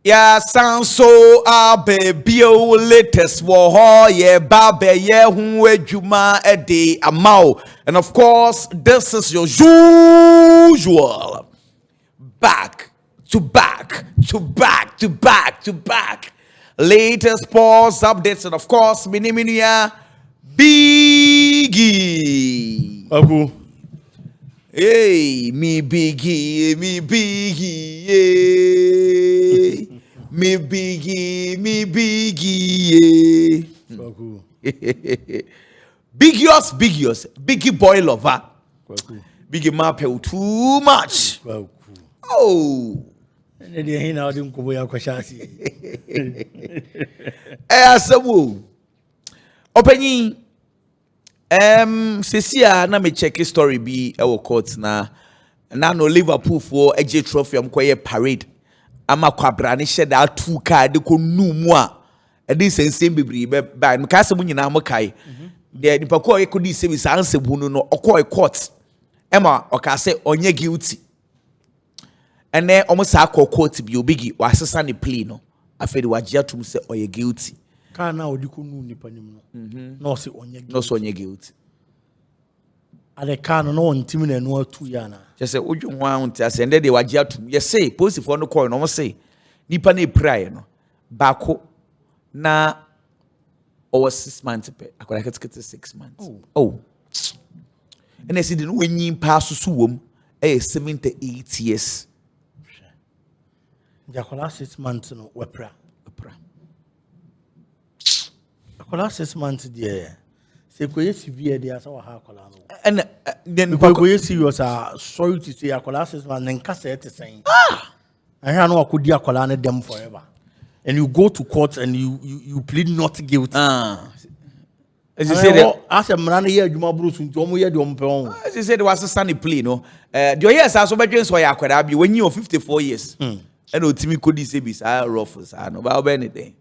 Yeah, sound so baby latest war yeah babe yeah who juma a day a mouth. And of course, this is your usual back to back to back to back to back latest sports updates, and of course miniminia Biggie. Aku. Hey, me Biggie, yeah. Me Biggie, yeah. Aku. Biggie boy lover. Aku. Biggie mapel too much. Aku. Oh. Ne de hin na odi nkobo ya kwashasi. Asamu. Openyi Sesia na me check story bi e wo court na no Liverpool for AJ trophy am koye parade ama kwabra ne hye da two card ko numu a e dey sensem bibiri be ba me ka se nyina am kai de nipa ko e ko di service answer bunu no okoy court ema o ka se onye guilty ene omo sa court bi obigi wa sesa ne plea no afedi wa gia tum se oye guilty. Kana odi ko nu nipa nim no. No se onye guilty. No so onye guilty. Ade kana no ntimi na no atu ya na. Just say oju ho anti asende de wagia tum. Yes say police for no coin no say nipa na pray no. Bako na over 6 months pe. Akola get 6 months. Oh. And I see the no wenyin pass so wom 78 years. Jakola 6 months no wepra. Akola 6 months there. Se koye severe there so ha akola no. And then koye serious sorry to say akola 6 months nka say it saying. I know akodi akola na dem forever. And you go to court and you plead not guilty. As you said, as a man here, you must bruise into omo here the omo. As you said, was a sunny plea, no. The years are so much so ya could be when you are 54 years. And Otimi could say be rough as I know about anything.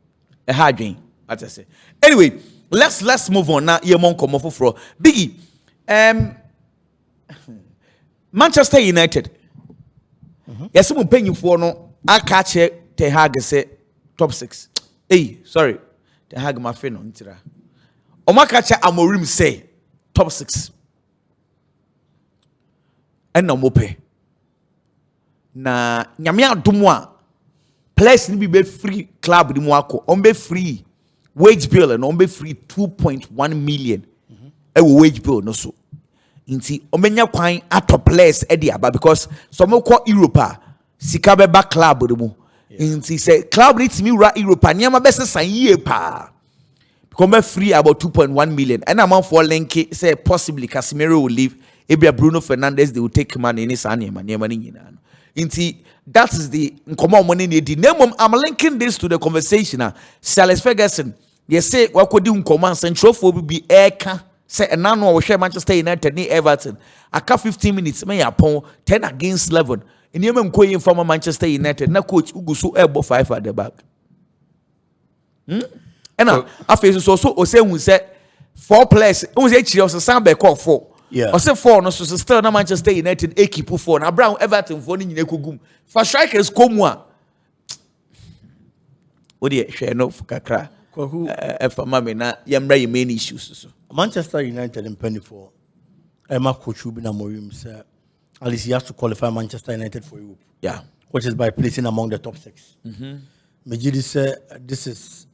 A hard dream, as I say. Anyway, let's move on now. You're mon come for Biggie. Manchester United. Yes, someone paying you for no. I catch it. Te Hag say top 6. Hey, sorry. Te Hag my friend on Tira. Omakacha Amorim say top 6. And no mope. Na nyamia dumwa players ni be free club di mwako. On be free wage bill and on be free 2.1 million. Wage bill no so. Inti omenya kwan ato players edi aba because some ko Europa sika be ba club di mu. Inti say club needs me ra Europa nyama be se san yie pa. Come free about 2.1 million. And I'm for Lenke say possibly Casemiro will leave. Ebia Bruno Fernandes they will take money in his money. Inti that is the common money need. I'm linking this to the conversation. Sir Ferguson, they say what could do command central for be air say and now we share Manchester United ni Everton. Aka 15 minutes may upon 10 against 11. In Yemen going from Manchester United, na coach Ugusu elbow 5 at the back. And after so say we say 4 players. We say Chelsea Sambe call 4. Yeah. I say 4 no so still na Manchester United keep 4. Na Brown Everton for ni nyine kogum. For strikers come one. Odi share no kakra. Kwahu For mama na yamra your main issues so. Manchester United in penny for Emma coach Ruben Amorim say at least he has to qualify Manchester United for Europe. Yeah. Which is by placing among the top 6. Majidi say this is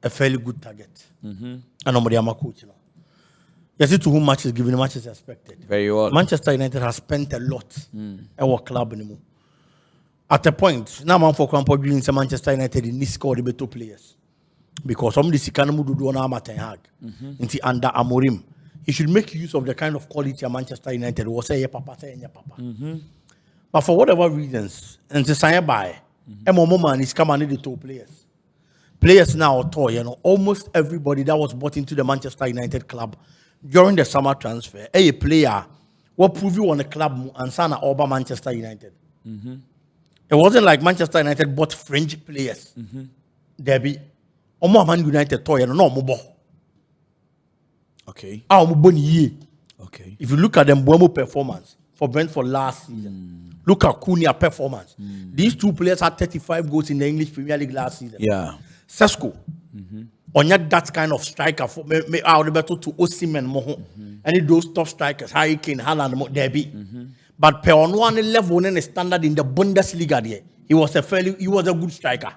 a fairly good target. And nobody am a coach now. You see to whom much is given, much is expected. Very well. Manchester United has spent a lot our club anymore. At a point, now man for Crampo Green say Manchester United in this score the better players. Because some of the Sikanamu do on Ten Hag. Under Amorim. He should make use of the kind of quality Manchester United was say papa. But for whatever reasons, and to sign by man is coming in the top players. Players now toy, almost everybody that was bought into the Manchester United club during the summer transfer, a player what prove you on the club and sana over Manchester United. It wasn't like Manchester United bought fringe players. There be Man United toy no more. Okay. Okay. Okay. If you look at them Buemo performance, for Brentford last season. Look at Cunha performance. These two players had 35 goals in the English Premier League last season. Yeah. Sesko. On that kind of striker for me out better to Osimhen Moho. Any those top strikers, Harry Kane, Haaland, Derby. But per on one level and standard in the Bundesliga there, he was a good striker.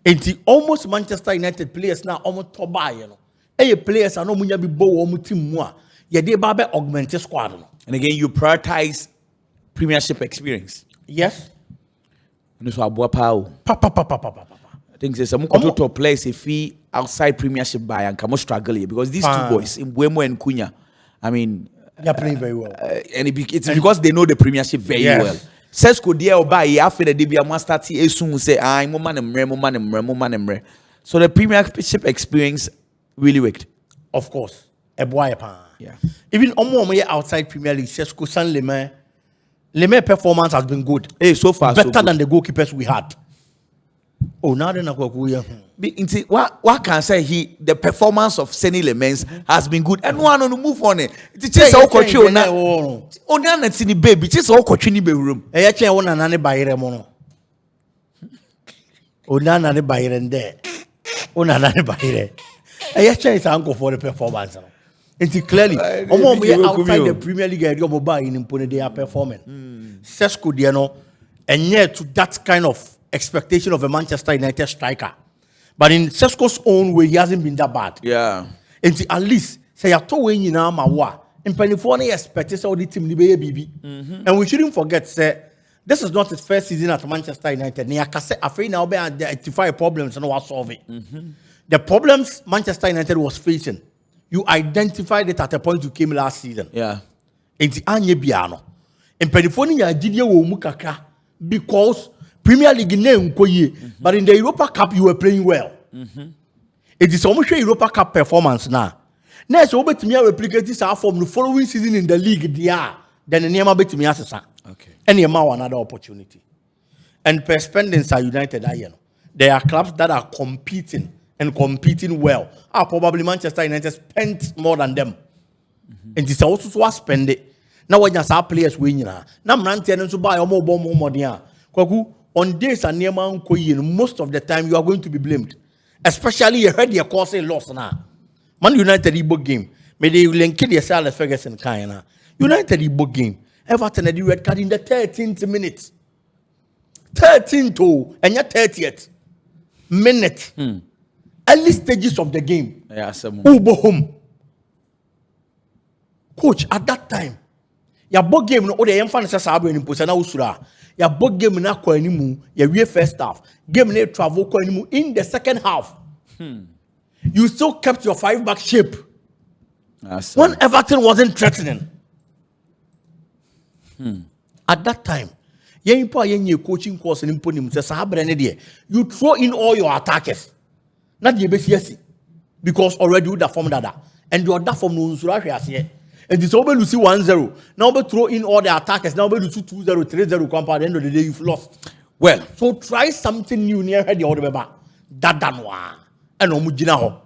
And almost Manchester United players now almost top buy, you know. Hey, players are no munya be bow or team more. Yeah, they babe augmented squad. And again, you prioritize Premiership experience. Yes. And so Abu Pao. I think there's some top players if he outside Premiership by and come struggle here because these two boys, in Buemo and Cunha, I mean, they're playing very well. And it's because they know the Premiership very well. Sesko dia oba after the debut master T esun say mo man emre. So the Premiership experience really worked. Of course. Yeah. Even outside Premier League, Sesko San Leme performance has been good. Hey, so far better so than the goalkeepers we had. Oh, now then what can I say the performance of Seni Lemens has been good and one on move on it. It's just how coach you na na tini baby just how coach ni be room. E che wona na ne bayire mo no. Ona na ne bayire nde. Ona na ne bayire. E che is anko for the performance. It's clearly outside the Premier League area mobile in Impone they are performing. Sesko dia no and to that kind of expectation of a Manchester United striker. But in Sesko's own way, he hasn't been that bad. Yeah. And at least, say, you're told you now, in California, expected all the team to be a BB. And we shouldn't forget, say, this is not his first season at Manchester United. I feel now they identify problems and what solve it. The problems Manchester United was facing, you identified it at a point you came last season. Yeah. And the Anye Biano. In California, Didier Mukaka, because Premier League name but in the Europa Cup you were playing well. It is almost a Europa Cup performance now. Next, over to me replicate this form the following season in the league. Then the name bet me as okay. And another opportunity. And per spending are United. There are clubs that are competing well. Probably Manchester United spent more than them. And it's also to spend it. Now when you say players win, now I'm not telling you to buy more Kwaku. On days and near most of the time you are going to be blamed. Especially you heard your cause a loss now. Man United Igbo game. May they link yourself Ferguson kind. United Igbo game. Everton had the red card in the 13th minute. 13th to and your 30th minute. Early stages of the game. Yeah, Ubo home. Coach, at that time, your ball game no the emphasis sabu in posana usura. Your ball game na kwa animu, your first half. Game na travel kwa animu in the second half. You still kept your 5-back shape. When Everton wasn't threatening. At that time, you coaching course and you throw in all your attackers. Not the BCS. Because already you that form that. And you are that form no here. And it's over to see 1-0. Now we throw in all the attackers. Now we do 2-0, 3-0 compound. At the end of the day, you've lost. Well, so try something new near the other back. That done one. And Omujina ho.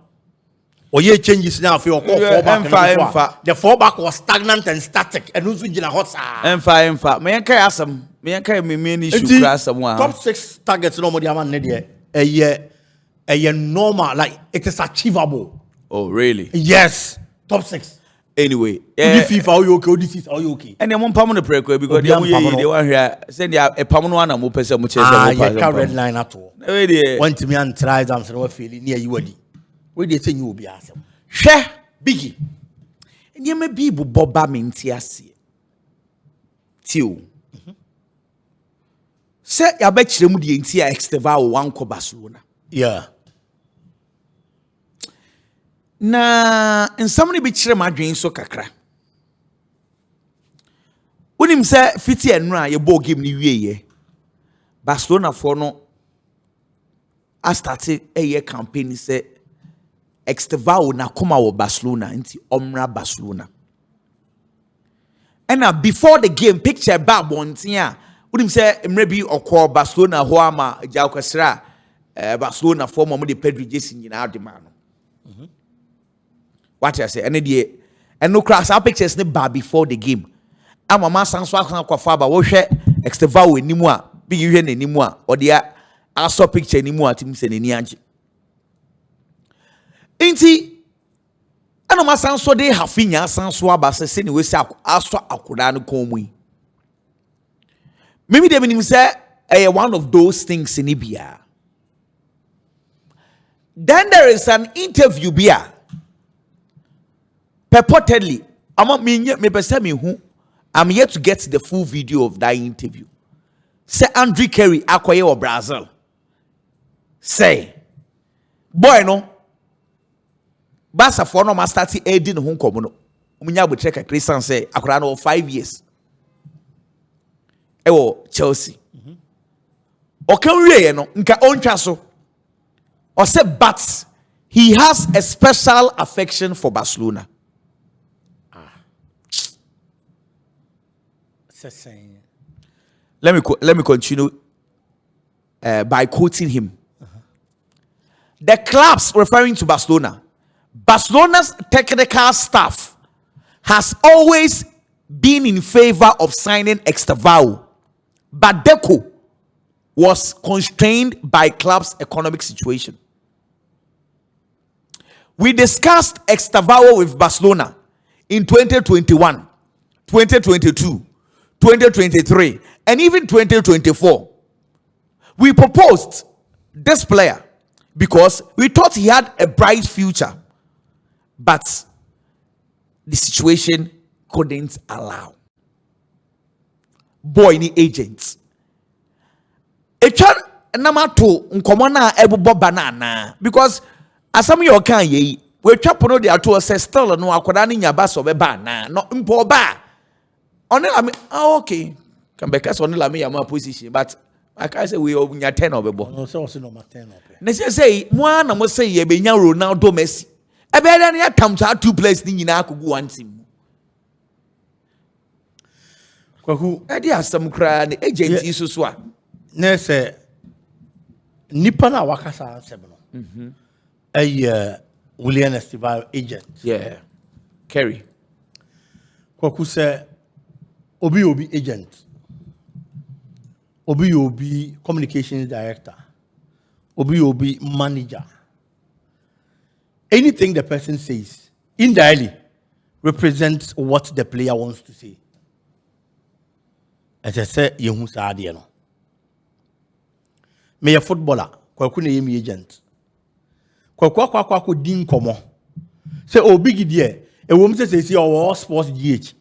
Or ye changes now for your fallback. The fallback was stagnant and static. And who's in hot? And fine. May I carry some? May I carry me many issue someone? Top 6 targets no more than a year normal. Like it is achievable. Oh, really? Yes. Top 6. Anyway, FIFA, are you okay? This is are you okay? And then one permanent break because they want here send you a permanent one and more person much red line at all. Want to me and try them so feeling near you already. Where they say you will be awesome. Share biggie. And you may be Boba Mintiasi. Tio. Say I bet you the entire Estevao one ko Barcelona. Yeah. Na somebody be chere madwen so kakra. Unim say fiti enra ye ball game ni wieye. Barcelona for no a started a year campaign say Estevao na koma wo Barcelona nti omra Barcelona. And before the game picture ba bontin a unim say mrebi okọ Barcelona ho ama ja kwasra Barcelona for mo de Pedro Jesse nyina de ma no. What I say, and no class our pictures ne bar before the game. ama ma sanso akon akwafa aba wo hwe Estevao enimu a big hwe n'enimu a odia aso picture enimu a tim se n'eni age inti ana ma sanso de hafinya sanso aba se ne wesi aso akoda no komu yi mimi de minim se one of those things in Ibia. Then there is an interview bia purportedly I'm yet to get the full video of that interview. Say Andrew Carey akoye or Brazil. Say boy no Barca for no ma start edin ho nkomo no. Umunya bo check Christian say akora no 5 years. Ewo Chelsea. Okan wie no nka ontwa so. Or say but he has a special affection for Barcelona. Let me continue by quoting him. The clubs referring to Barcelona's technical staff has always been in favor of signing Estevao, but Deco was constrained by club's economic situation. We discussed Estevao with Barcelona in 2021, 2022, 2023, and even 2024. We proposed this player because we thought he had a bright future, but the situation couldn't allow. Boy, ni agents. Echan namato nkomona ebubo banana because as some you can ye we chapono de ato say still no akoda ni nyaba so be ba na no mpo ba only la me okay can be case only la me yama position but I can say we nya 10 obebo no say no 10 obe na say mo na mo say ye be nya Ronaldo Messi e be na ya tam cha two players ni nyina akogu one team kwaku e dey asem kra na agent isu so a na say nipa na wakasa ansem no William Estevao agent. Yeah. Kerry. Kwaku say obi agent. Obi communications director. Obi manager. Anything the person says indirectly represents what the player wants to say. As I said, yehu sa ade no. Me a footballer, kwaku na yemi agent. Kwa din komo. Say big idea. E wom say all sports GH.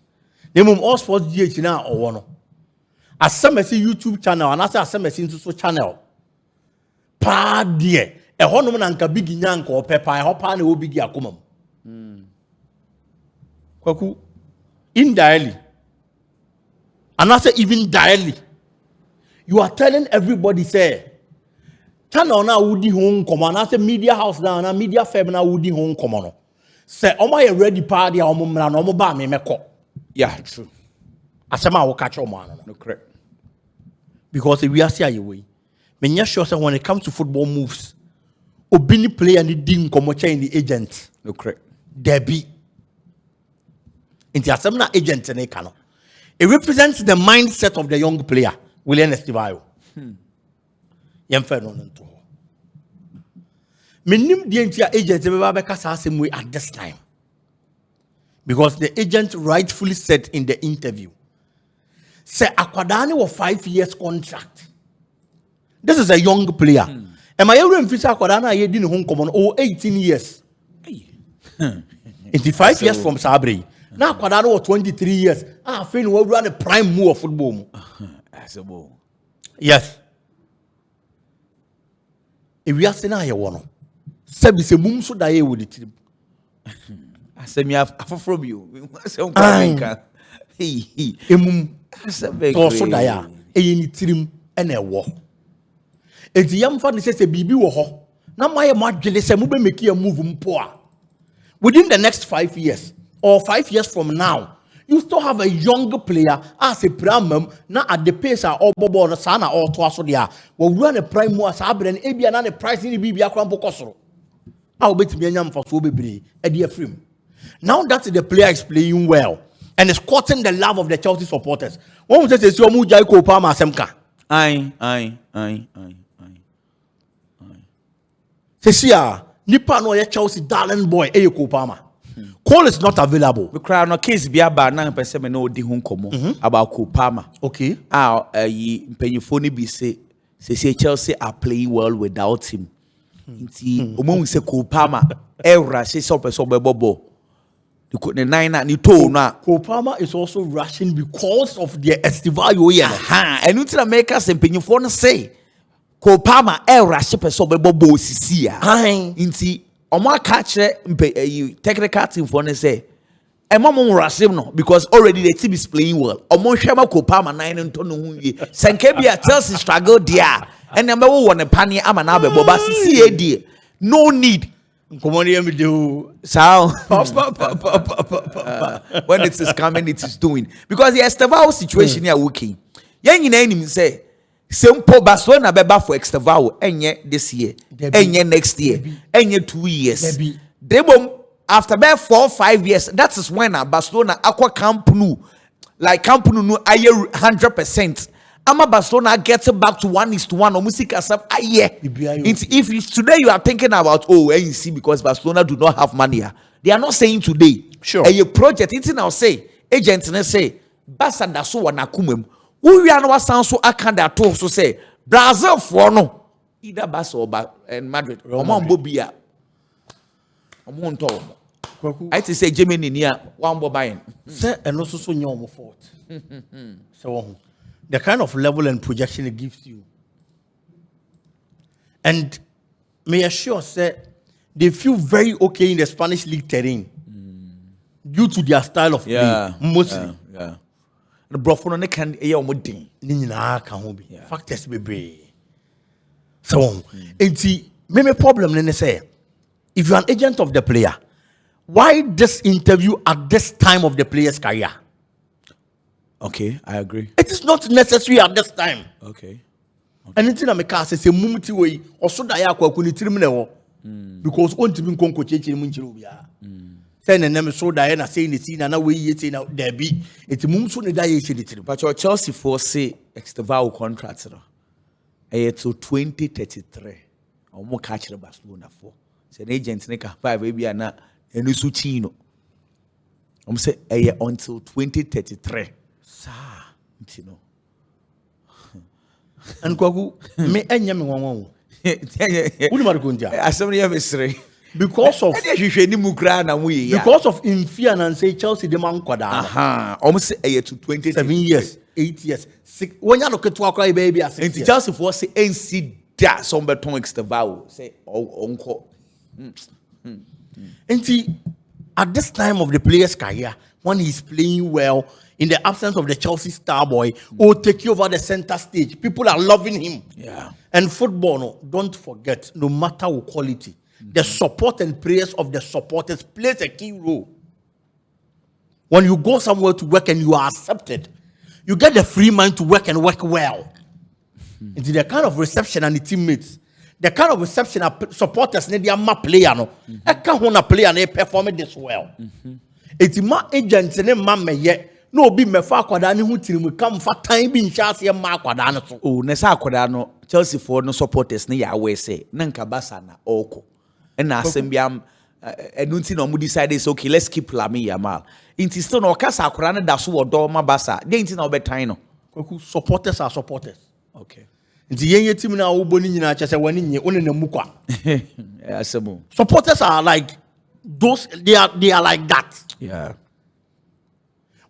Nemum all sports GH na owo no. Asem say YouTube channel and asem say so channel. Pa die. E honom na nka big nya nka opepa e ho pa na big akomam. Kwaku indirectly. And I say even directly. You are telling everybody say channel na wudi hon komo na say media house na media firm na wudi hon komo no say omo ye ready party a omo mra na omo ba me meko Yeah, true. asema wo catch omo no No correct. because we are see ayewe me nya sure say when it comes to football moves obini player ni din komo chain the agent No correct. there be inti asem na agent ne ka no it represents the mindset of the young player William Estevao yemfa no nto menim die ntia agent be ba be kasa asem we at this time because the agent rightfully said in the interview say akwadane was 5 years contract. This is a young player. Am I ever in future akwadane ye di ne ho nkomo no 18 years. It's 5 years from Sabri. Now akwadane was 23 years. Fe no we run the prime move of football mu. Yes. If we are saying I want to, say se mum so da ye with the team. I say me from you. Say Emum so da ya e ni team e na ewo. Enti yam fa ne say bibi wo ho. Na my adwele say mu be make a move mpo a. Within the next 5 years or 5 years from now, you still have a younger player as a primum na at the pace or bobo no sana or to aso dia we run a prime mo as abren e bia na the price ni bibia kwa mpokosoro a obetimi anyam fa so bebre e de afrim. Now that the player is playing well and it's courting the love of the Chelsea supporters. One says it's your Mujai Kopama Semka. Aye. Sesia, Nipa no ye Chelsea darling boy, Kopama. Call is not available. We cry no case be about 9% no di hun komo about Kopama. Okay. Ye Penyufoni be say Chelsea are playing well without him. Inti omo se Kopama era se so person bebo. The nine ni to na Kopama is also rushing because of the Estevao here. And until America se Penyufoni say Kopama era se person bebo sisi ya. Inti Oma catch technical team for say Emma Rasim no because already the team is playing well. Omo Shema Kopama 9 and Tonu Hunye. Senkebia Chelsea struggle there. And number one a pany amanabe boba CAD. No need. Come on, me do So when it is coming, it is doing. Because the Estevao situation here working. Yang in enemy say simple Barcelona beba for Estevao enye this year, enye next year, enye 2 years. Debom after about 4 or 5 years, that is when Barcelona aqua Camp Nou, like Camp Nou aye 100%. Ama Barcelona gets back to 1:1 or music asap aye. If today you are thinking about ANC because Barcelona do not have money, they are not saying today. Sure. A project it's now say agents say Barca da so wana kumem. We are no sound so akanda to so say Brazil for no either Barca or Madrid. Omo Bobia. Omo nto. I say Germany near one bo buying. Say and also so nyom fault. So the kind of level and projection it gives you. And may assure say they feel very okay in the Spanish league terrain due to their style of play. Mostly. Yeah. The Brofono ne can eya omodin. Nina can be. Factors be. So, enti me problem ne say if you're an agent of the player, why this interview at this time of the player's career? Okay, I agree. It is not necessary at this time. Okay. And it's in a car says a mumti way or so that I could because on to be conco changing Munchirubia. Send a name so Diana saying the scene and away yet in out there be it's a mum soon a die. But your Chelsea for say Estevao contract to 2033 or more catch the Barcelona for. It's an agent make a 5 baby and a Nusuchino. I'm say until 2033. You know. And Kwaku me enya me won. Because of infear and say Chelsea the man kwada. Almost a year to 27 years, 8 years, 6. When you look at cry baby, and Chelsea for say NC that some beton Estevao say uncle. And see, at this time of the player's career, when he's playing well, in the absence of the Chelsea star boy, will take you over the center stage. People are loving him. Yeah. And football, no, don't forget, no matter what quality, the support and prayers of the supporters plays a key role. When you go somewhere to work and you are accepted, you get the free mind to work and work well. It's the kind of reception and the teammates, the kind of reception supporters need their player. No, I can't want a player and they perform this well. It's my agents and my yet. No be me fa kwada ne hu tiri come for time bi ncha se ma kwada no so oh ne sa kwada no Chelsea for no supporters ne ya we say na nka Barca na oko na asem bia enunti no mu decide say okay let's keep Lamine Yamal inti still no kasa kwada ne da so wodo ma Barca dey inti na obetan no supporters are supporters okay inti yenye team na wo boni nyina cha se wani nye one na mu kwa asemo supporters are like those they are like that. Yeah.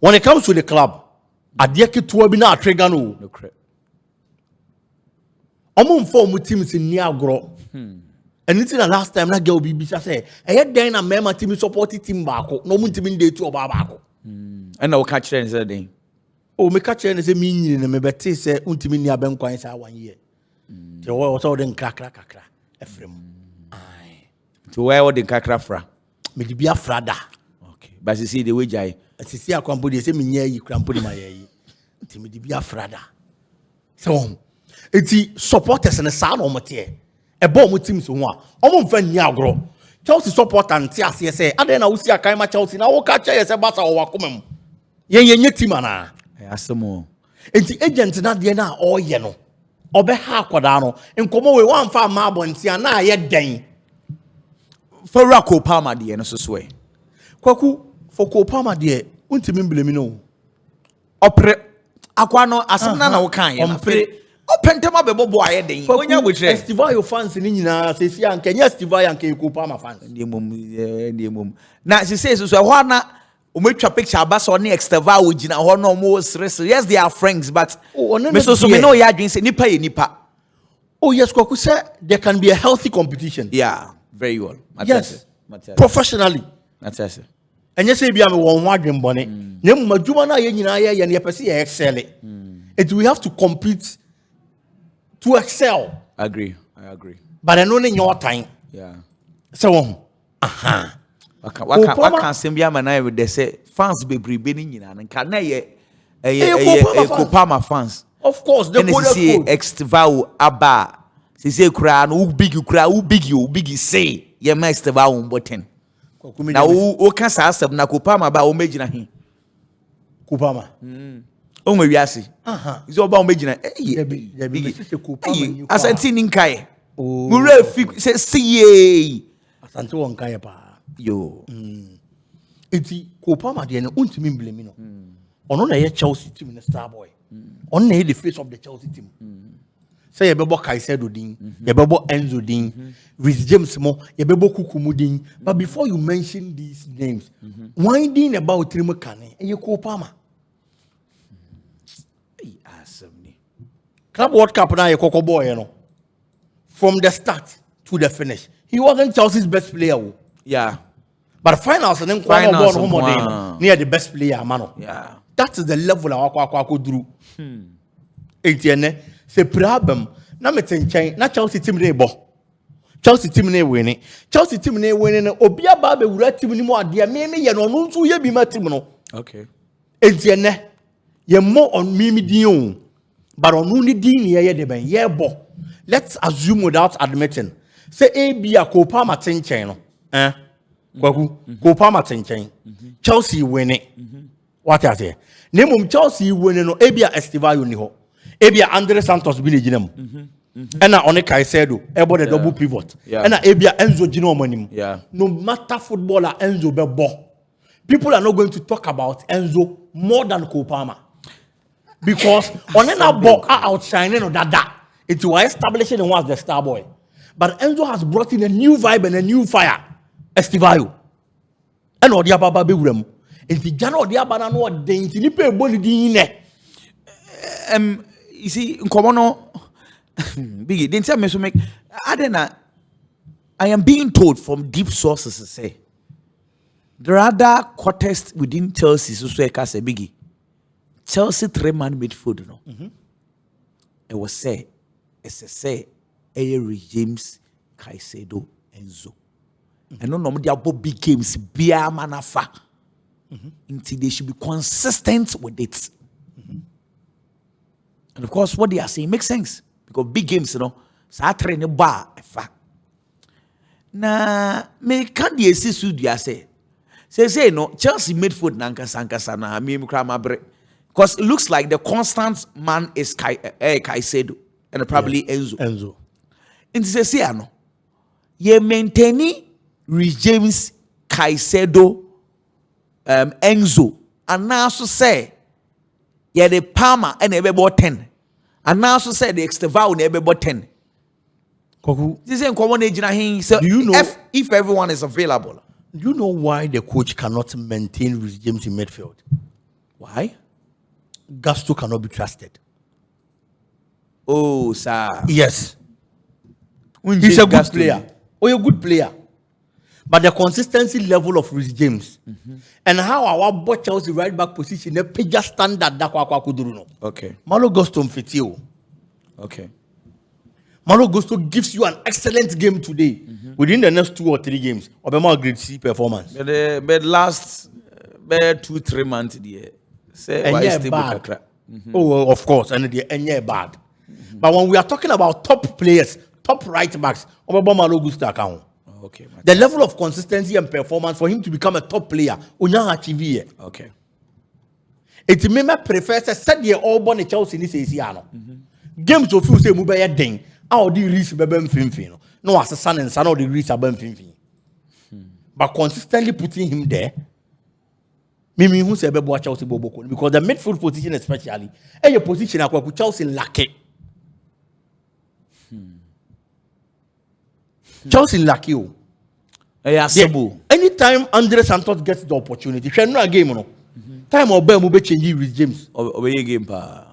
When it comes to the club, Adiaki to be not trigger no. Among 4 teams in Niagara. And it's the last time that girl be say, I had then a member team supported team back. No one team in day 2 about back. And I'll catch them say, oh, me catch them as a meaning and me better say, Untimini Ben coins 1 year. The war was all then crack. Ephraim. Aye. To where the cacrafra? Me be a frada. Okay. But you see the way Jai. As see a company, say me near you cramp in my ear. Timid be a frada. So, it's supporters and a sound on Matia. A bomb with teams who are almost very Niagara. Chelsea support and TSC say, and then I will see a Kaima Chelsea. Now, catch as a batter or Wakumum. Ye team ana. Asemo. Enti agent na de na all ye no. Obe ha akwada no. Nkomo we wan fa ma abonti ana ye den. For Rako Palmer de no so way. Kwaku for Kopama de untimi blame no. Opre akwa no asem na wo kan ye na. Opentema bebo boy den. Onya botre. Estevao fans ni nyina se si anka nya Estevao anka Kopama fans. Ndi mum. Na se say so ho na o metwa picture abasa on Estevao gina ho no mo stress. Yes they are friends but me so me no ya adwin say nipa ye nipa. Oh yes, Kwaku say there can be a healthy competition. Yeah, very well. Yes. Professionally. That's it. And you say be am won wadwen bone. Na mu madwuma na ye nyina ye ne pese ye excel. And we have to compete to excel. I agree. But I know in your time. Yeah. So what can Sambia Manai with they say fans be breathing in can ye Kopama fans. Of course, the code Estevao Abba. Say cry no big you cry, who big you say ye ma Estevao button. Now who can say na Kopama ba o megina hin. Kopama. O me wiase. Is oba o megina. Kopama. Asante ninkai. Mure fi say ye. Asante won kai pa. Yo. Enti Kopama de no untimi blame no. Ono na ye Chelsea team na star boy. Ono na the face of the Chelsea team. Say you bebo Caicedo din, you bebo Enzo din, Rhys James mo, you bebo Kukumu din. But before you mention these names, winding about Trimakane, and you Kopama. Club World Cup now you Coco boy, you know. From the start to the finish, he wasn't Chelsea's best player. Yeah. But finals and then near the best player, mano. Yeah. That is the level of Aqua drew. Se problem na metenchen na Chelsea team na ebo Chelsea team na win no obi aba be wura team ni mu ade me ye no no nso ye bi ma team no. Okay. Entiene ye mo on mimi din o but on ni din ye de ben ye bo. Let's assume without admitting say a Kopama tenchen no Kwaku Kopama tenchen Chelsea win it. What I say nemum Chelsea win no ebia Estevao ni ho ebia Andre Santos bi leginem ena one Caicedo ebo the double pivot ena ebia Enzo gina omanim. No matter footballer Enzo be bo, people are not going to talk about Enzo more than Kopama because on na bo outshining no dada it was establishing him as the star boy, but Enzo has brought in a new vibe and a new fire. Estevao ena odi ababa be wuram enti jana odi abana no odi enti ni pe bo ni din ne you see, Nkomono Biggie didn't tell me to make I am being told from deep sources to say there are other quarters within Chelsea so say Biggie. Chelsea 3-man midfield no. It was say Rhys James, Caicedo, Enzo. And no they are both big games, Bia Manafa. Until they should be consistent with it. And of course, what they are saying makes sense because big games, you know, so I train a bar. Na me can't be a sister. Say no Chelsea midfield nankasa na me bre because it looks like the constant man is Caicedo and probably Enzo. And say no, ye maintaining Rhys James, Caicedo, Enzo, and now so say. Yeah, the Palmer and everybody 10. And now so said the Estevao and everybody 10. This is common age in so do you know if everyone is available? Do you know why the coach cannot maintain Rhys James in midfield? Why? Gusto cannot be trusted. Oh, sir. Yes. He's a good player. Oh, you're a good player. But the consistency level of Rhys James and how our boy Chelsea right back position, the page standard that no. Okay. Malo Gusto mfitio. Okay. Malo Gusto gives you an excellent game today within the next 2 or 3 games. Obama grade C performance. But last 2-3 months there. Say why is bad. Oh, of course, and the bad. But when we are talking about top players, top right backs, Obama Malo Gusto account. Okay, the level of consistency and performance for him to become a top player, okay. It may prefer to set the all born Chelsea in this ano. Games of you say Mubaya Ding, our the risk Beben Finfino. No, as a son and son of the risk Beben Finfin. But consistently putting him there. Mimi who say Bebo Chelsea Boboko because the midfield position especially, and your position at Chelsea lucky. Chelsea lucky. Anytime Andre Santos gets the opportunity, she no game no. Time Obe Mube change with James. Obe game pa.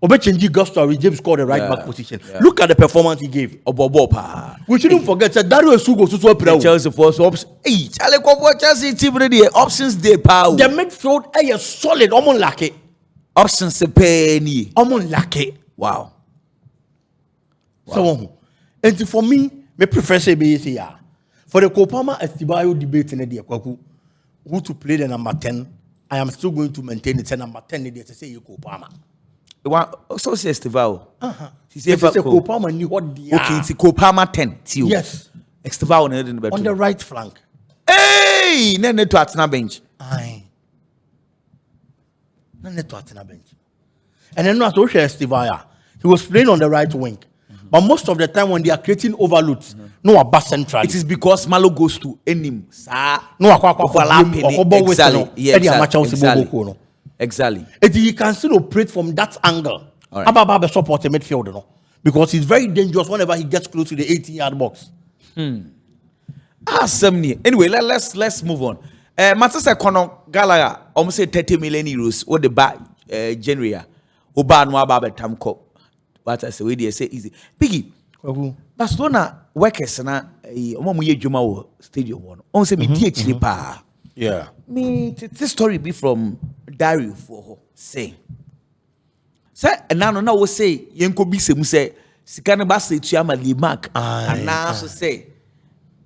Obe change Gusto with James scored the right back position. Look at the performance he gave. Obobo pa. We shouldn't forget that Dario Sugo so play. Chelsea force options. Hey, Chale Kobo Chelsea team ready. Options dey pa. The midfield is solid. Omon lucky. Options se penny. Omon lucky. Wow. So, and for me prefer say be here. For the Kopama Estevao debate in the Kwaku, who to play the number 10, I am still going to maintain it. Number 10 to say you Kopama. So say Estevao. He said Kopama knew what the okay, it's Kopama 10. Yes. Estevao on the right flank. Hey, nene to Atina bench. Aye. Nene to Atina bench. And then not Estevao. He was playing on the right wing. But most of the time when they are creating overloads, no about central. It is because Malo goes to enim. No overlapping. Exactly. He can still operate from that angle. Right. Ababa support the midfield, no? Because he's very dangerous whenever he gets close to the 18-yard box. Anyway, let's move on. Manchester Conor Gallagher almost say 30 million euros. What the buy January? Oba no aba betamko. But I say we dey say easy. Biggie. Barcelona workers na omo ye dwuma wo stadium one. On say me die chire pa. Yeah. Me this story be from diary for say. Say na no na wo say yenko bi semu say sika ne ba say tuama Limark ana so say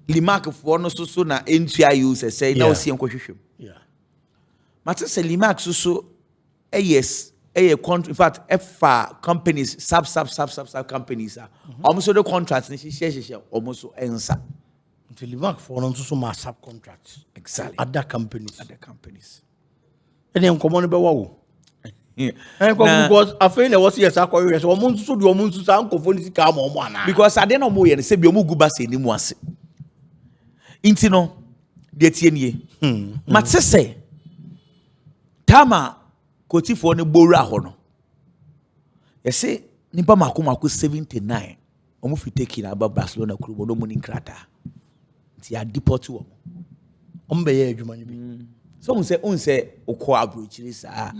Limark for no so na entua you say na wo say yenko hwehwem. Yeah. Mate say Limark so yes. In fact, companies, sub companies are almost the contracts. Almost answer. Until you work for also my subcontracts. Exactly. Other companies. And then come on about wow. Because I feel there was yes, I call you. So almost so the almost so uncle for this come on. Because I didn't know and say be omu guba say ni mu ase. Inti no de tie nie. Matse say Tama Koti for ne bora ho no. You say nipa mako 79. Omo fi take na ba Barcelona club no money krata. Nti ya deport wo. Omo be ye adwuma ni bi. So on say okọ abrochiri sa.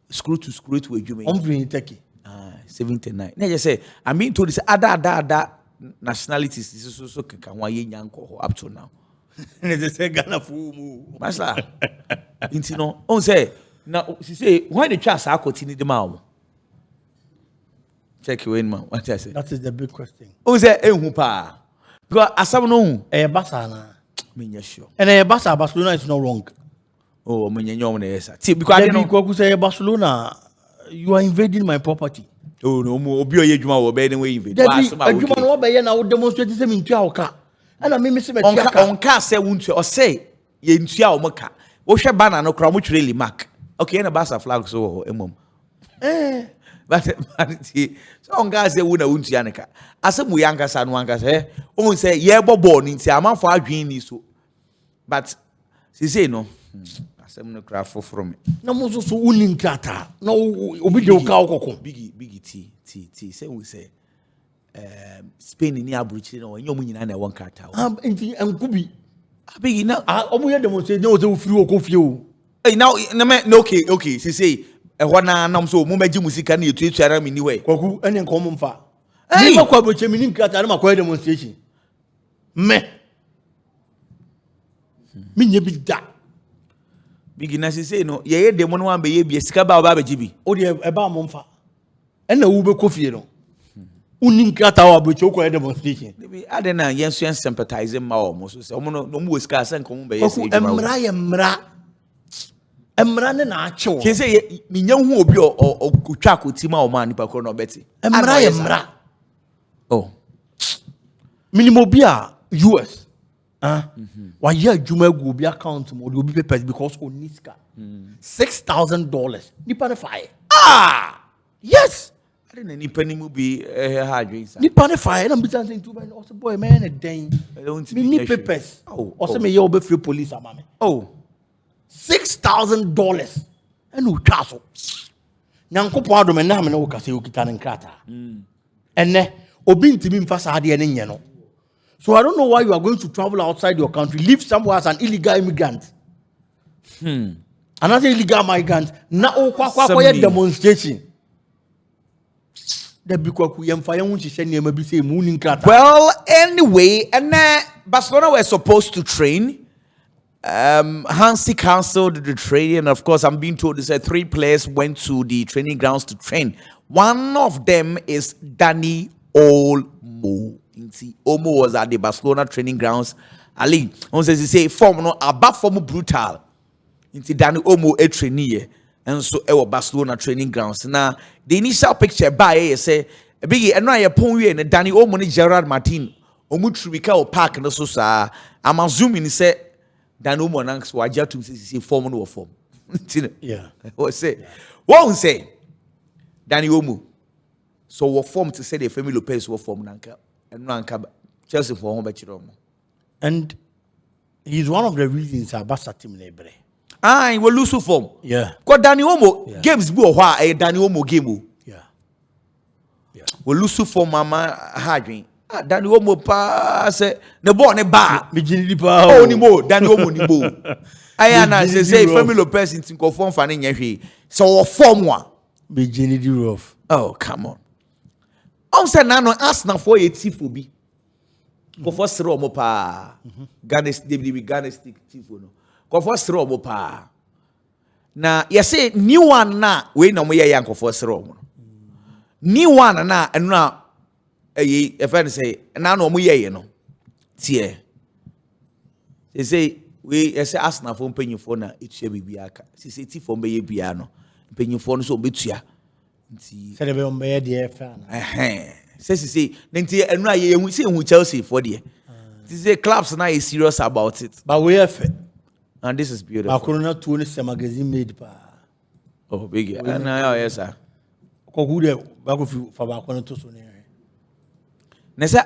Screw to adwuma. Omo fi take. 79. Na just say I mean to this other nationalities this so keka ho ye nyanko up to now. They say Ghana fumu. Masla. Inti no on say now, she say, why the chance I continue the mouth? Check you in, man. What I say? That is the big question. Who say, pa? Because as some know, Barca, me sure. And Barcelona is not wrong. Oh, me yes. Because I know, say Barcelona, you are invading my property. Oh no, mo obi oyedwuma wo be den we invade. Adwuma no be na wo demonstrate say me ntua oka. And me say me ntua oka. Onka say wuntua, o say ye ntua o moka. Wo hwe banner no kra mo twere Limark. Okay, na Barca flag so emom. But so on guys say we na untua neka. Asem we yanka sa no anka say on say ye bobo ni nti amanfo adwen ni so. But say no. Asem no craft for me. Na mo so unin krata. Na obi de oka okoko. Big T say we say Spain ni abrochire na wonyo nyina na won krata. Enti enkubi. Big na omo ye demonstrate na o say ofiri okofie o. Hey, now, okay. See, na nam so mo meji musika na etu ara mi ni we. Kwaku ene nko mo mfa. Ni makwa boche mi ni nkata na makwa demonstration. Me nye bi da. Big na say no, ye demo no wan be ye bi sika ba ba gibi. O de e ba mo mfa. Ena wo be kofie no. Uni nkata wa boche ko demonstration. Bi ade na yen so sympathizing ma o mo so say o mo no mo sika san ko mo be ye say. Emra. Emra ne na acho. Ke say me nya hu obi o kutwa kotima o man nipa ko no beti. Emra. Oh. Minimum bia US. Why yeah, Juma will be account will be papers because Oniska $6,000. Nipa fire. Yes. I didn't any penny movie hard drinks. Nipa fire. I'm saying to my also boy man a day. Me need papers. Also me you be free police amame. $6,000. And no castle. Nyankopon adom na me no kase okita nkrata. Enne obi ntimi mfa saade ene nye no. So I don't know why you are going to travel outside your country, live somewhere as an illegal immigrant. Another illegal migrant. Na o kwa demonstration. Well, anyway, and Barcelona were supposed to train. Hansi cancelled the training, and of course, I'm being told that 3 players went to the training grounds to train. One of them is Dani Olmo. Olmo was at the Barcelona training grounds. Ali, on says he say form no above form brutal. Dani Olmo a trainee, and so our Barcelona training grounds. Now the initial picture by say big and I upon you and Dani Olmo ni Gerard Martin. Omutrubika or park and so sa. I'm assuming say. Dan Omo nanks waja to say form no form. Yeah. What say? Won't say Danny Omo. So what form to say the family Lopez what form nanka and nanka Chelsea for home bechiromo. And he's one of the reasons our Barca team lebre. He will lose form. Yeah. Because Danny Omo games go why a Danny Omo game. Yeah. Yeah. Will lose form mama harding. Danny Omo pa say ne ball ne ba me jinidi pa ni mo Danny Omo ni mo ayana say family Lopez in conform fa ne nyehwe so form wa me jinidi rough. Oh come on say na no Arsenal for a tifo bi ko for sere omo pa Ghana stick tifo no ko for sere omo pa na say new one na we na mo ye yanko for sere omo new one na enu na if I say, now no more ye no. Tie. They say we say Arsenal for penny for na it should be biaka. She say ti for be biano. Penny for no so betua. Nti. Say be on be there fan. Say nti enu aye hu say hu Chelsea for there. They say clubs now is serious about it. But we have and this is beautiful. Corona 20 magazine made pa. Oh big. And yes sir. Ko hu de ba ko fi fa ba ko to so ne. Na say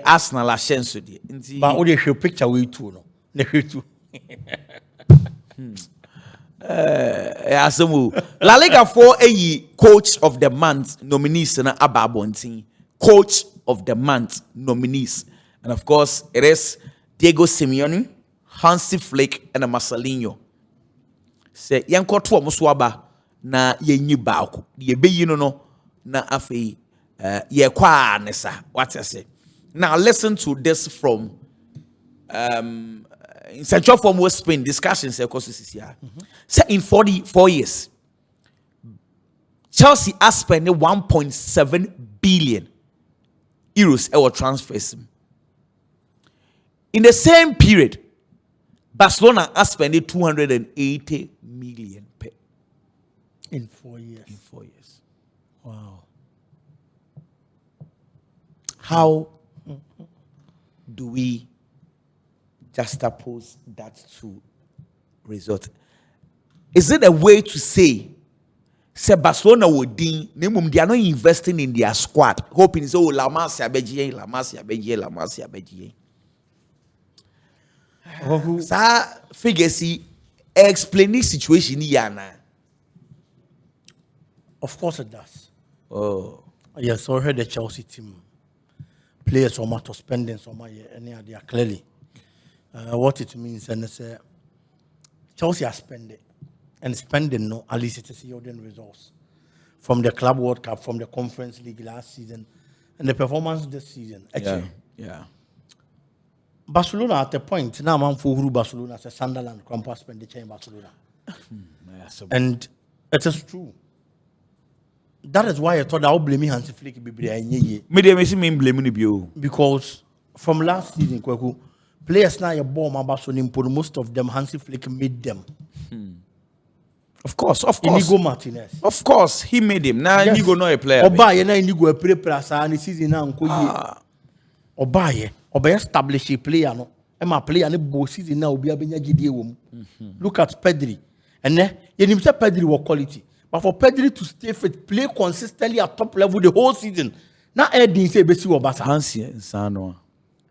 Arsenal a chance de nti ba o de hwe picture we too no na hwe too asemu La Liga for coach of the month nominees na ababontin coach of the month nominees, and of course it is Diego Simeone, Hansi Flick and Marcelinho. Say yankoto omo so aba na yenyi baako ye beyi no na afei what I say. Now listen to this from in Central Form West Spain discussions Say in 44 years Chelsea has spent 1.7 billion euros our transfers. In the same period Barcelona has spent 280 million in 4 years. In 4 years. Wow. How do we juxtapose that to result? Is it a way to say Barcelona would they are not investing in their squad, hoping so La Masia Beji. Sa figure see explaining situation yana. Of course it does. Oh. Yes, I heard the Chelsea team. Players or matter spending so much any idea clearly what it means, and say Chelsea are spending and spending no at least it is yielding results from the Club World Cup, from the Conference League last season, and the performance this season. Actually, yeah. Barcelona at the point now man for who Barcelona as a Sunderland Crampa expenditure in Barcelona, and it is true. That is why I thought I would blame Hansi Flick because from last season, players now your ball most of them Hansi Flick made them. Of course. Inigo Martinez. Of course, he made him. Now Inigo not a player. Obaye na Inigo a play season now Obaye establish a player no. my player and both season now be a benya. Look at Pedri. And then you need to Pedri was quality. But for Pedri to stay fit, play consistently at top level the whole season. Now I didn't say Bessie or Barca.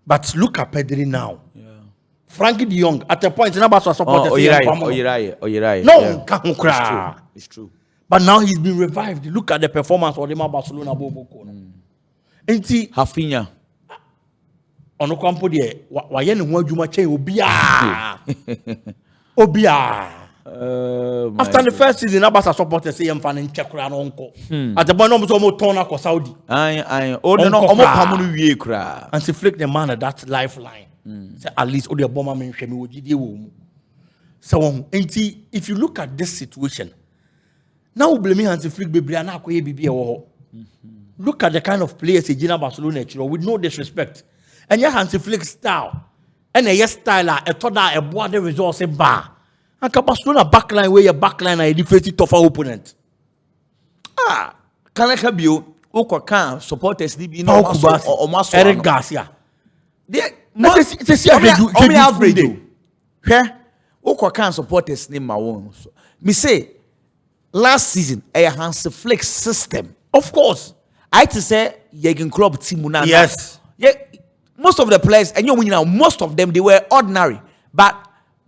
But look at Pedri now. Yeah. Frankie de Jong at a point never saw support. Oh, you're right. No, can't cry. It's true. But now he's been revived. Look at the performance of the Barcelona Bobo. And see Rafinha. Ono kwampo de wa ye ne ho adwuma chen obia. After the first season, Abasa supporters say yemfa ne nchekura no nko. At the point no so turn akọ Saudi. Aye. Oh no, omo pam no wie kra. And to flick the man that lifeline. Say at least o de bomber men hwe me ogide wo mu. So if you look at this situation, now we blame Hansi Flick bebre na akoye bibie wo. Look at the kind of players Gina Barcelona with no disrespect. And your Hansi Flick style. And a style a toda a body resource bar. And Barcelona backline where your backline are a defensive tougher opponent. Can I help you? Can supporters be no or Eric Garcia. Average. Where can supporters name my own. Me say last season a Hansi Flick system. Of course. I to say Jürgen Klopp team. Yes. Yeah. Most of the players, and you know, most of them they were ordinary, but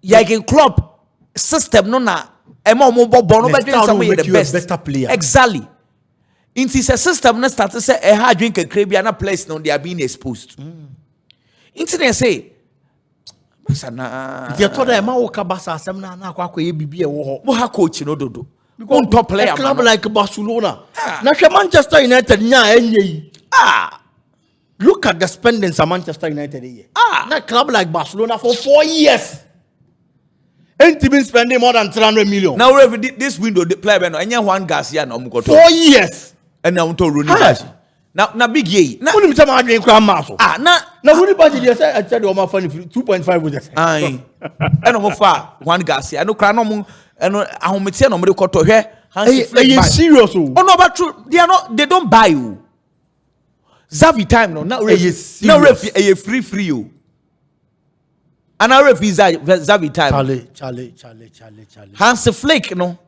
Jürgen Klopp system no na the best better player. Exactly. It is a system that starts to say a hard drink a Caribbean place now they are being exposed. Internet say you told them Mauka Basa Semna na kwa bibi wo ha coach no dodo. One top player club like Barcelona. Na Manchester United nya enye. Look at the spendings of Manchester United here. That club like Barcelona for 4 years. Ain't been spending more than 300 million. Now this window the player and Juan Garcia no 4 years. And now to Rooney. Now big ye. Now who tell me now who budget you say I tell you my funny 2.5 with this. Aye. And no far Juan Garcia. No cry no mo and I me tell no me ko to hwe. Are you serious? Oh no, but true. They don't buy you. Xavi time no now ref a free you. And now ref is Xavi time. Charlie. Hansi Flick no.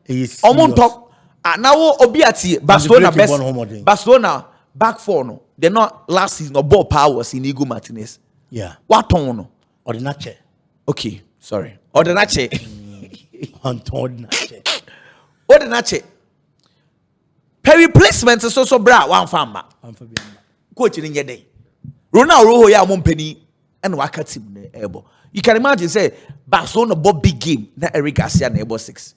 On top. Now Obiati Barcelona back four no. They not last season no ball powers in Inigo Martinez. Yeah. What on no? Ordinache. Okay, sorry. Ordinache. Ordinache. Per replacement is also bra one farmer. Coach in your day. Ronaldo ya monpenny and wakati ne ebo. You can imagine say Barcelona bought big game na Eric Garcia na ebo 6.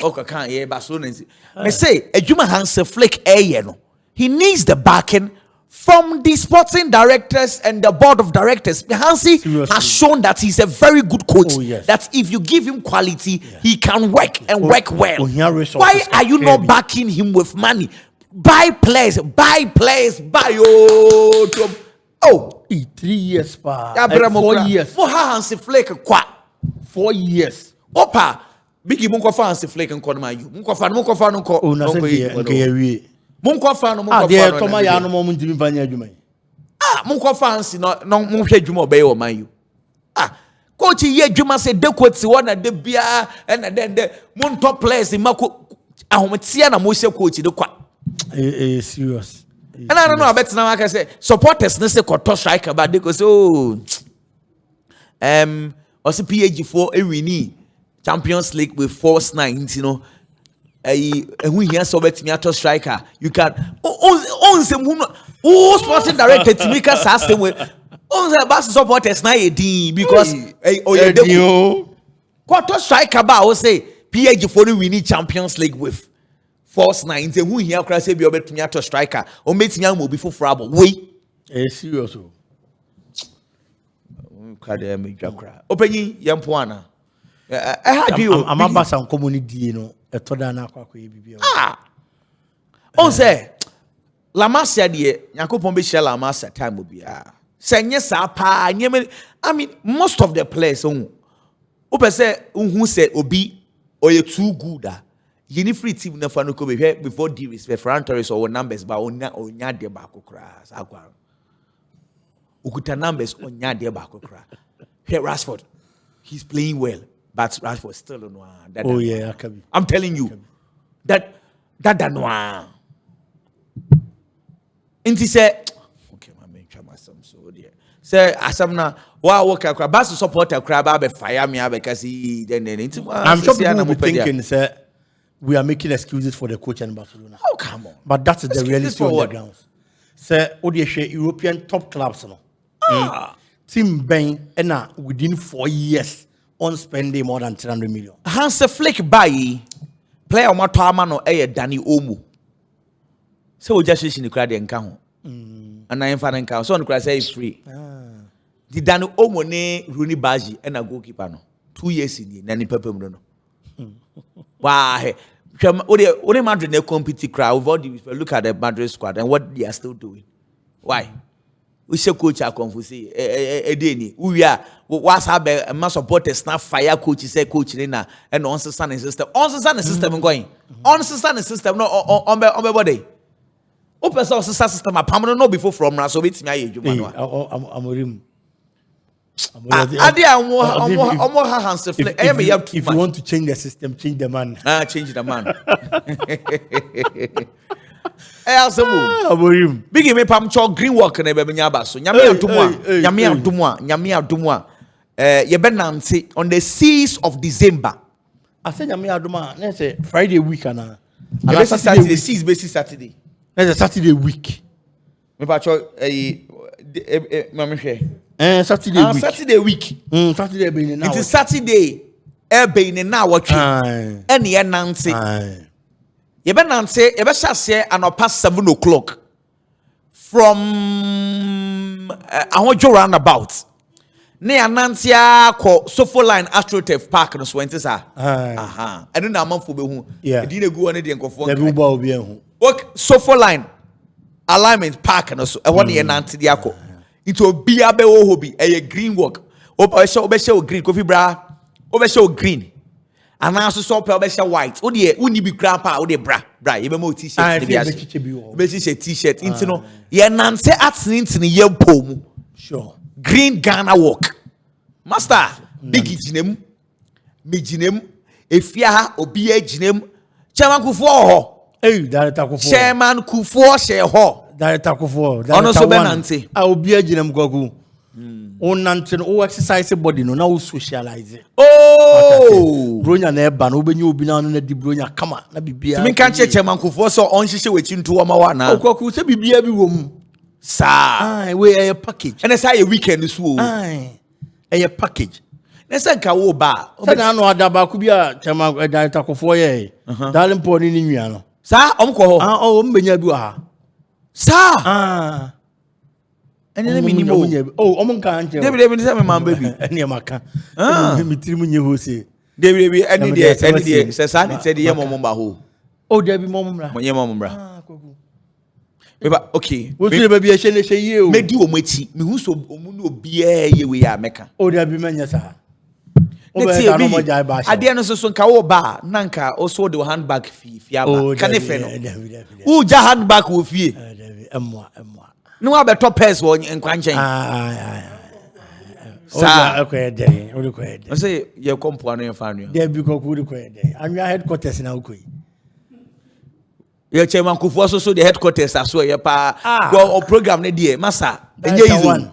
Okay, can't hear Barcelona. Me say Ejuma Hansi Flick no. He needs the backing from the sporting directors and the board of directors. Hansi has shown that he's a very good coach. Oh, yes. That if you give him quality, he can work and work well. Why are you not backing him with money? Buy players. Oh, 3 years pa. 4 years. For Hansi Flick kwa 4 years. Opa, bigi munko fa Hansi Flick nko na you. Munko fa nko. Oh, na se nke yawie. Munko fa no. There Toma ya no mo ntimi fanya adwuma yi. Munko fa Hansi no mohwe adwuma obey o man you. Coach ye adwuma se de kwoti wona de bia and then the mon top players mako ahometia na mo hye coach de kwa. Serious. And I don't know about now. Like I say, supporters say koto striker, but they go say, also PAG4 a winning Champions League with force 9. You know, we hear so bet me to striker. You can sporting director to make us ask them with the best supporters na because koto striker ba I say PAG4 winning Champions League with force 9 say who here cry say be obetumi ato striker o metimi am obi foforo abo we serious o kada me dwakra opanyi yempo ana am ambassador community no etoda na akwa bibia on say la masia de yakopon be share la masia time obi senye sa pa nyeme I mean most of the players o pese hu say obi oye too good Yini free team na fanu ko be before deals be Ferran Torres or numbers ba onya de ba ko kra sa kwa Ukuta numbers on Yadia Bakokra. Here, Rashford, he's playing well, but Rashford still on one. Oh, yeah, I'm telling you that noir. And he said, okay, my man, try myself so dear. Say, Asamna, why work a crab? Bass support a crab, fire me because he then I'm sure people will be thinking, sir, we are making excuses for the coach and Barcelona. Oh, come on. But that's the reality on the grounds. Sir, European top clubs, no. Team Bain, and within 4 years, on spending more than 300 million. Hans Flick buy player Matamano a Danny Omu. So just in the crowd and count. And I am finding count. So on the crowd say it's free. The Danny Omo ne Rooney Baji and a goalkeeper no. 2 years in the Nanny Pepper no. Why? Only Madrid they compete crowd. Look at the Madrid squad and what they are still doing. Why? We say coach are confused. Edeni. We are what's happened. My supporters now fire coach say coach nina and on system system. On system going. On system no on body. Open source system a permanent no before from now. So it's me age. I'm If you want to change the system, change the man. Change the man. Big me pam cho green work na be nyaba so nyame adumwa ye be nante on the 6th of December. I say nyame adumwa na say Friday week ana Saturday 6 basis Saturday. Na Saturday week. Me pa cho mama hwe Saturday week. Saturday week. Saturday be na. It is Saturday be na watwe. Ene ye nante. You better say, you better say, and past 7 o'clock from I want you roundabout. Near Nantia ko Sofo line AstroTurf Park no so enti sa. I don't know man for be hu. E didn't go any dey nkofo. Work Sofo line alignment park no so e won ye nante dia ko. It will be abe wo hobi e green work. Oba show green coffee bra. Oba show green. And now so white. Oh dear, uni be grandpa, oh dear bra. You be t-shirt. Be t-shirt. Into no, ye nanse at into ye pomu. Sure. Green Ghana walk. Master, big jinem, me jinem, if ya obi e jinem, Chairman Kufo. Hey, Director Kufo. Chairman Kufo share ho. Director Kufo. Ono so benante. I obi e jinem gogu. On nanten o exercise body no na o socialize. Oh, bronya na eba na obenye obi na no na di bronya kama na bibia. Me kan cheche mankofo so on hihye wechi nto ma wa na. Okwaku se bibia bi wo mu. Sa. We a package. And say a weekend so. A package. Na say nka wo ba. Say na no adaba ku bia chama director kofo ye. Darling po ni nwia no. Sa omko ho. O mbenya bi wa ha. Sa. Ene minimo. Oh, omonka anje. David say me man baby. Ene maka. Me tirimu nye ho se. David ene dey say sa ni say dey mom ba ho. Oh, David mom bra. Monye mom bra. Beba okay. We feel baby ehye ne hye ye o. Me di omachi. Me hu so omu no obi ye we ya meka. Oh, David manya sa. Ade no so nka wo ba na nka o so the handbag fi aba. Ka ne fe no. Wo ja handbag wo fie. David emwa. No wa beto pairs wo nkwa nchen. Sa okay dey. O de ko dey. I say ye kompo anu ye fa anu. Dey bi ko ku de ko dey. Anwa headquarters na ukoi. Ye chairman Kufu so the headquarters aso ye pa go o program ne dey masa enye izo.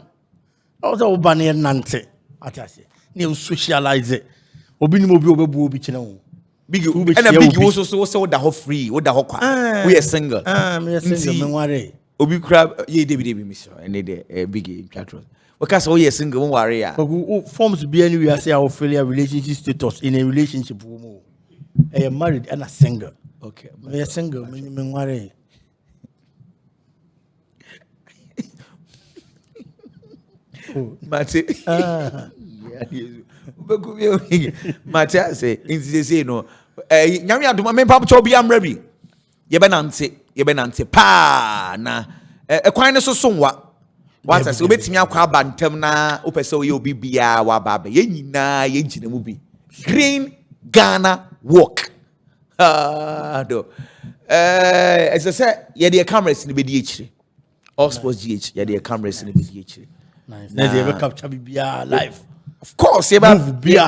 Also ba ne nante. Atase. Ne socialize. Obi ni obi obebu obi kina wo. Big and a big wo so da ho free, wo da ho kwa. We are single. Me single me ware. Obi crab ye David miss and dey big chatro. Because we are single won ware ya. Forms be anywhere say our failure relationship status in a relationship wo. I am married and a single. Okay. Me single me ware. Mate. Mate say in say no. Nyame adoma me papa cho bia mrabi. Ye be nante pa na kwan ne so sonwa. What say obetimi akwa abantem na opese oye obi bia wa baba. Ye nyina ye gina mu bi. Green Ghana walk. Do. As I said, ye the cameras ni be di ekire. All sports GH ye the cameras ni be di ekire. Nice. Let's ever capture BBR live. Of course, Move beer.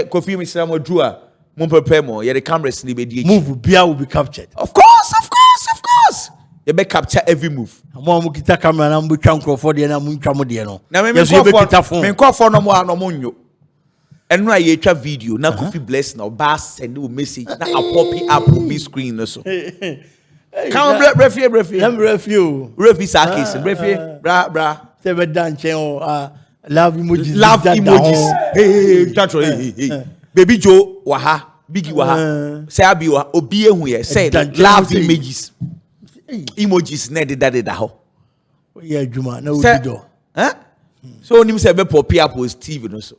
Kofi Mr. Modrua, mon prepare more. Yeah, the cameras need be Move beer will be captured. Of course. You be capture every move. Mo mu kita camera na mu twa nkrofo de na mu ntwa mo de no. Na me call for no more no monyo. And no ye twa video na Kofi bless na ba send you message na a poppy up on me screen no so. Come referee. Referee sa case. Referee bra. Say be dan chen o love emojis. Hey, baby Joe waha, Biggie waha. Say abi wa obi ehu ye say love images. Emojis na de ho. Yeah, Juma na odi do. So onim say be pop up on TV no so.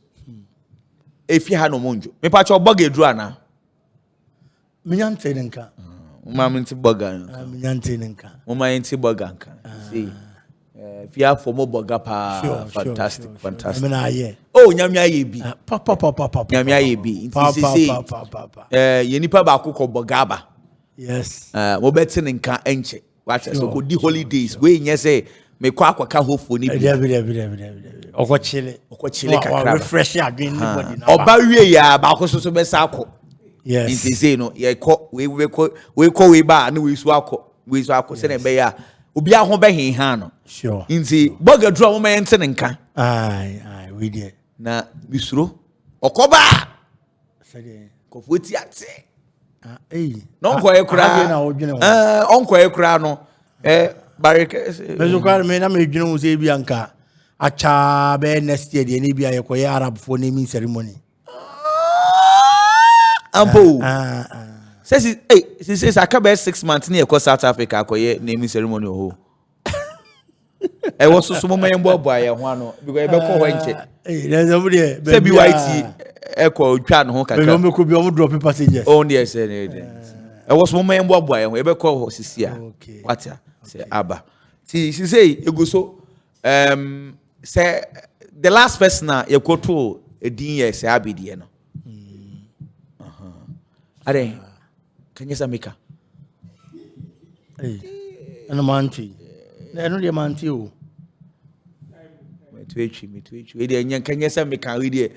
If you had no monjo. Me pa cho bug edru ana. Me nyante nka. Mama nti burger. Me nyante nka. Mama nti burger nka. See. If you have for more burger pa fantastic. Me na ye. Oh, nyamia ye bi. Papa. Nyamia ye bi. Nti see. Ye nipa ba akoko burger ba. Yes. Mo beti nka enche. Watch so go di holidays. We nye say me kwa kwaka hofo ni bi. Okochile kakra. Refresh again anybody na. Oba wie ya ba akoso be sa akọ. Yes. Nti say no ye ko we ba na we su akọ se na be ya. Obi ahụ be hin no. Sure. Nti burger draw mo me ente nka. Aye, we there. Na bisuro. Okoba. Sade. Kofoti ate. No onko ekura no Barca mezuka me na me dwene wo se bia nka acha be next year de ni bia ye koye Arab for naming ceremony ampo says aka be 6 months na ye ko South Africa koye naming ceremony ho e wo so mo mayembo aboa ye ho ano because e be ko ho nche there's somebody say BYT eko twa no ho kaka me ko bi o drop passengers oh yes e was mo mayembo aboa ye ho e be ko ho sisia what say aba see say ego so say the last person na ye ko to edin ye say abedie no are kanya samika ana manti na no de manti o me de nya kanya samika we de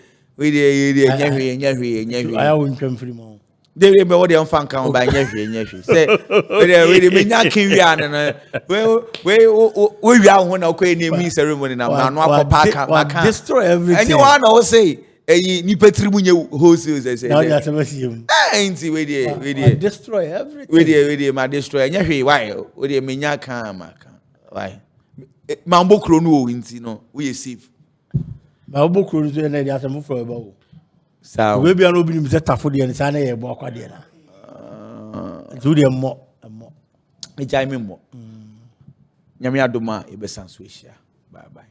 nya hwe aya wo ntwam firi mo de be wo de mfa kan ba nya hwe say we de me nya kin wi an na we wi ho na ko ni mi ceremony na no akọ aka destroy everything anyone na say ni petrimu nye wholesale say now they are saying ain't we dey destroy everything we dey ma destroy nya hwe why we dey me nya kan ma kan why mambo kro no o nti no we safe mambo kro so na dey asem for eba o sa we bia no obi ni se tafo de ni sa na ye bo akwa de na so dey mo e jai me mo nyame adoma e be sanso ehia bye bye.